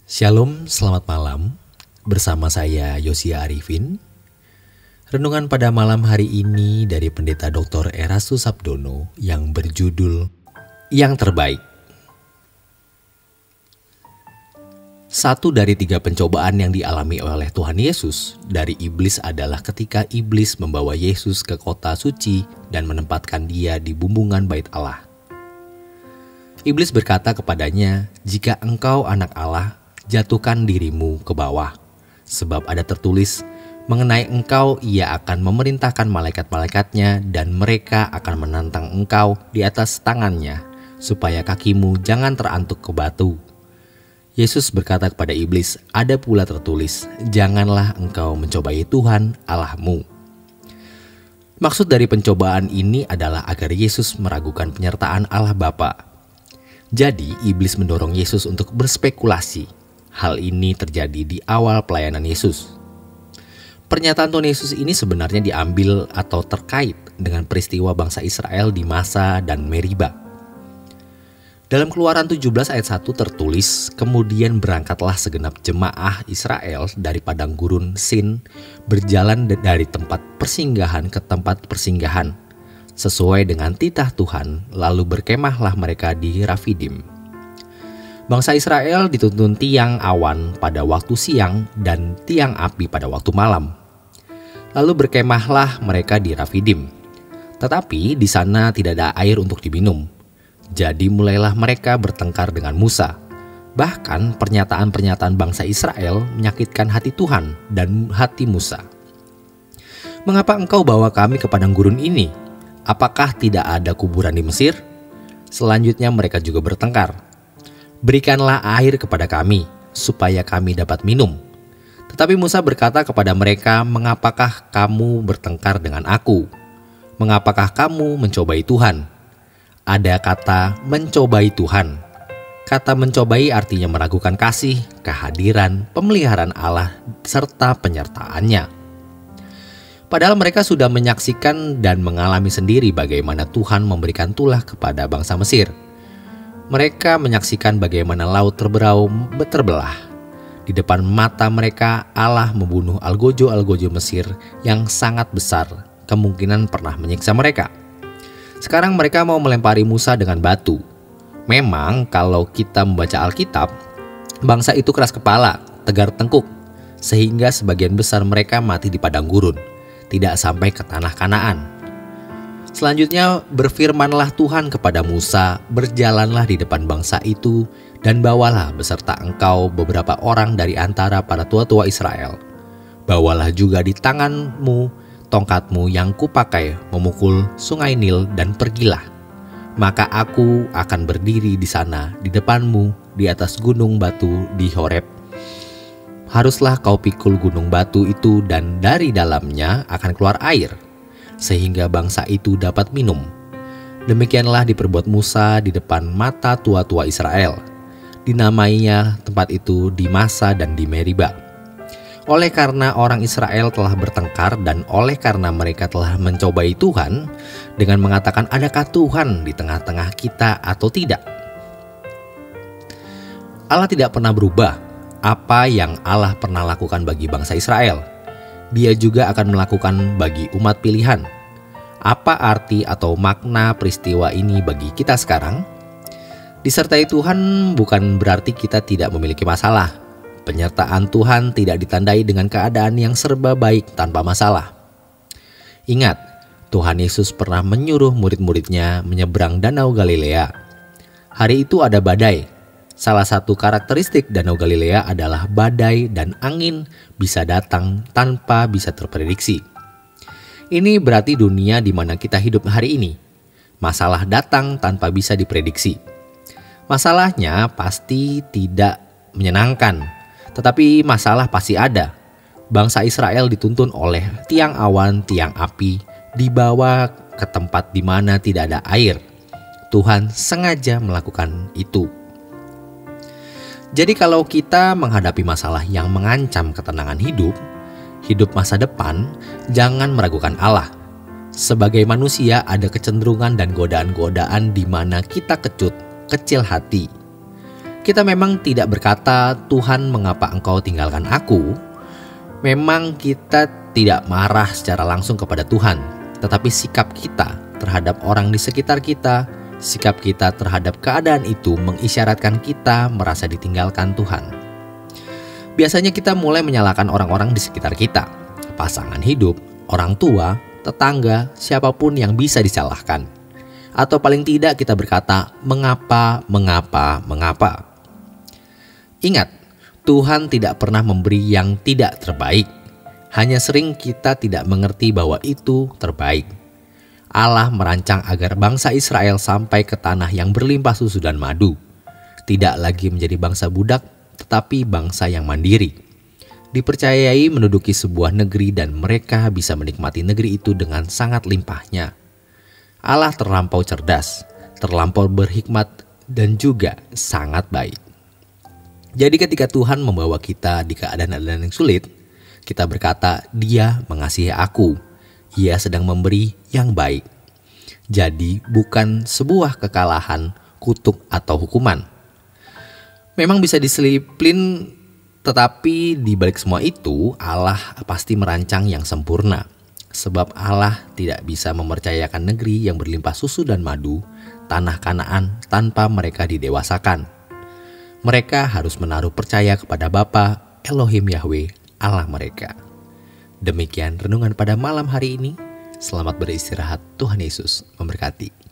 Shalom, selamat malam. Bersama saya Yosia Arifin. Renungan pada malam hari ini dari Pendeta Dr. Erastus Sabdono yang berjudul Yang Terbaik. Satu dari 3 pencobaan yang dialami oleh Tuhan Yesus dari iblis adalah ketika iblis membawa Yesus ke kota suci dan menempatkan dia di bumbungan bait Allah. Iblis berkata kepadanya, "Jika engkau anak Allah, jatuhkan dirimu ke bawah, sebab ada tertulis, mengenai engkau ia akan memerintahkan malaikat-malaikatnya dan mereka akan menantang engkau di atas tangannya, supaya kakimu jangan terantuk ke batu." Yesus berkata kepada iblis, "Ada pula tertulis, janganlah engkau mencobai Tuhan Allahmu." Maksud dari pencobaan ini adalah agar Yesus meragukan penyertaan Allah Bapa. Jadi iblis mendorong Yesus untuk berspekulasi. Hal ini terjadi di awal pelayanan Yesus. Pernyataan Tuhan Yesus ini sebenarnya diambil atau terkait dengan peristiwa bangsa Israel di Masa dan Meriba. Dalam Keluaran 17 ayat 1 tertulis, "Kemudian berangkatlah segenap jemaah Israel dari padang gurun Sin, berjalan dari tempat persinggahan ke tempat persinggahan, sesuai dengan titah Tuhan, lalu berkemahlah mereka di Rafidim." Bangsa Israel dituntun tiang awan pada waktu siang dan tiang api pada waktu malam. Lalu berkemahlah mereka di Rafidim. Tetapi di sana tidak ada air untuk diminum. Jadi mulailah mereka bertengkar dengan Musa. Bahkan pernyataan-pernyataan bangsa Israel menyakitkan hati Tuhan dan hati Musa. "Mengapa engkau bawa kami ke padang gurun ini? Apakah tidak ada kuburan di Mesir?" Selanjutnya mereka juga bertengkar. "Berikanlah air kepada kami, supaya kami dapat minum." Tetapi Musa berkata kepada mereka, "Mengapakah kamu bertengkar dengan aku? Mengapakah kamu mencobai Tuhan?" Ada kata mencobai Tuhan. Kata mencobai artinya meragukan kasih, kehadiran, pemeliharaan Allah, serta penyertaannya. Padahal mereka sudah menyaksikan dan mengalami sendiri bagaimana Tuhan memberikan tulah kepada bangsa Mesir. Mereka menyaksikan bagaimana laut terbelah. Di depan mata mereka Allah membunuh algojo-algojo Mesir yang sangat besar, kemungkinan pernah menyiksa mereka. Sekarang mereka mau melempari Musa dengan batu. Memang kalau kita membaca Alkitab, bangsa itu keras kepala, tegar tengkuk, sehingga sebagian besar mereka mati di padang gurun, tidak sampai ke tanah Kanaan. Selanjutnya berfirmanlah Tuhan kepada Musa, "Berjalanlah di depan bangsa itu dan bawalah beserta engkau beberapa orang dari antara para tua-tua Israel. Bawalah juga di tanganmu tongkatmu yang kupakai memukul sungai Nil dan pergilah. Maka aku akan berdiri di sana di depanmu di atas gunung batu di Horeb. Haruslah kau pikul gunung batu itu dan dari dalamnya akan keluar air, sehingga bangsa itu dapat minum." Demikianlah diperbuat Musa di depan mata tua-tua Israel. Dinamainya tempat itu di Masa dan di Meriba. Oleh karena orang Israel telah bertengkar dan oleh karena mereka telah mencobai Tuhan dengan mengatakan, "Adakah Tuhan di tengah-tengah kita atau tidak?" Allah tidak pernah berubah. Apa yang Allah pernah lakukan bagi bangsa Israel, Dia juga akan melakukan bagi umat pilihan. Apa arti atau makna peristiwa ini bagi kita sekarang? Disertai Tuhan bukan berarti kita tidak memiliki masalah. Penyertaan Tuhan tidak ditandai dengan keadaan yang serba baik tanpa masalah. Ingat, Tuhan Yesus pernah menyuruh murid-muridnya menyeberang Danau Galilea. Hari itu ada badai. Salah satu karakteristik Danau Galilea adalah badai dan angin bisa datang tanpa bisa terprediksi. Ini berarti dunia di mana kita hidup hari ini. Masalah datang tanpa bisa diprediksi. Masalahnya pasti tidak menyenangkan. Tetapi masalah pasti ada. Bangsa Israel dituntun oleh tiang awan, tiang api, dibawa ke tempat di mana tidak ada air. Tuhan sengaja melakukan itu. Jadi kalau kita menghadapi masalah yang mengancam ketenangan hidup masa depan, jangan meragukan Allah. Sebagai manusia ada kecenderungan dan godaan-godaan di mana kita kecut, kecil hati. Kita memang tidak berkata, "Tuhan, mengapa Engkau tinggalkan aku?" Memang kita tidak marah secara langsung kepada Tuhan, tetapi sikap kita terhadap orang di sekitar kita, sikap kita terhadap keadaan itu mengisyaratkan kita merasa ditinggalkan Tuhan. Biasanya kita mulai menyalahkan orang-orang di sekitar kita, pasangan hidup, orang tua, tetangga, siapapun yang bisa disalahkan. Atau paling tidak kita berkata, "Mengapa, mengapa, mengapa?" Ingat, Tuhan tidak pernah memberi yang tidak terbaik. Hanya sering kita tidak mengerti bahwa itu terbaik. Allah merancang agar bangsa Israel sampai ke tanah yang berlimpah susu dan madu. Tidak lagi menjadi bangsa budak, tetapi bangsa yang mandiri. Dipercayai menduduki sebuah negeri dan mereka bisa menikmati negeri itu dengan sangat limpahnya. Allah terlampau cerdas, terlampau berhikmat, dan juga sangat baik. Jadi ketika Tuhan membawa kita di keadaan-keadaan yang sulit, kita berkata, "Dia mengasihi aku, Ia sedang memberi yang baik." Jadi bukan sebuah kekalahan, kutuk, atau hukuman. Memang bisa diselipin, tetapi di balik semua itu Allah pasti merancang yang sempurna. Sebab Allah tidak bisa mempercayakan negeri yang berlimpah susu dan madu, tanah Kanaan, tanpa mereka didewasakan. Mereka harus menaruh percaya kepada Bapa, Elohim Yahweh, Allah mereka. Demikian renungan pada malam hari ini. Selamat beristirahat, Tuhan Yesus memberkati.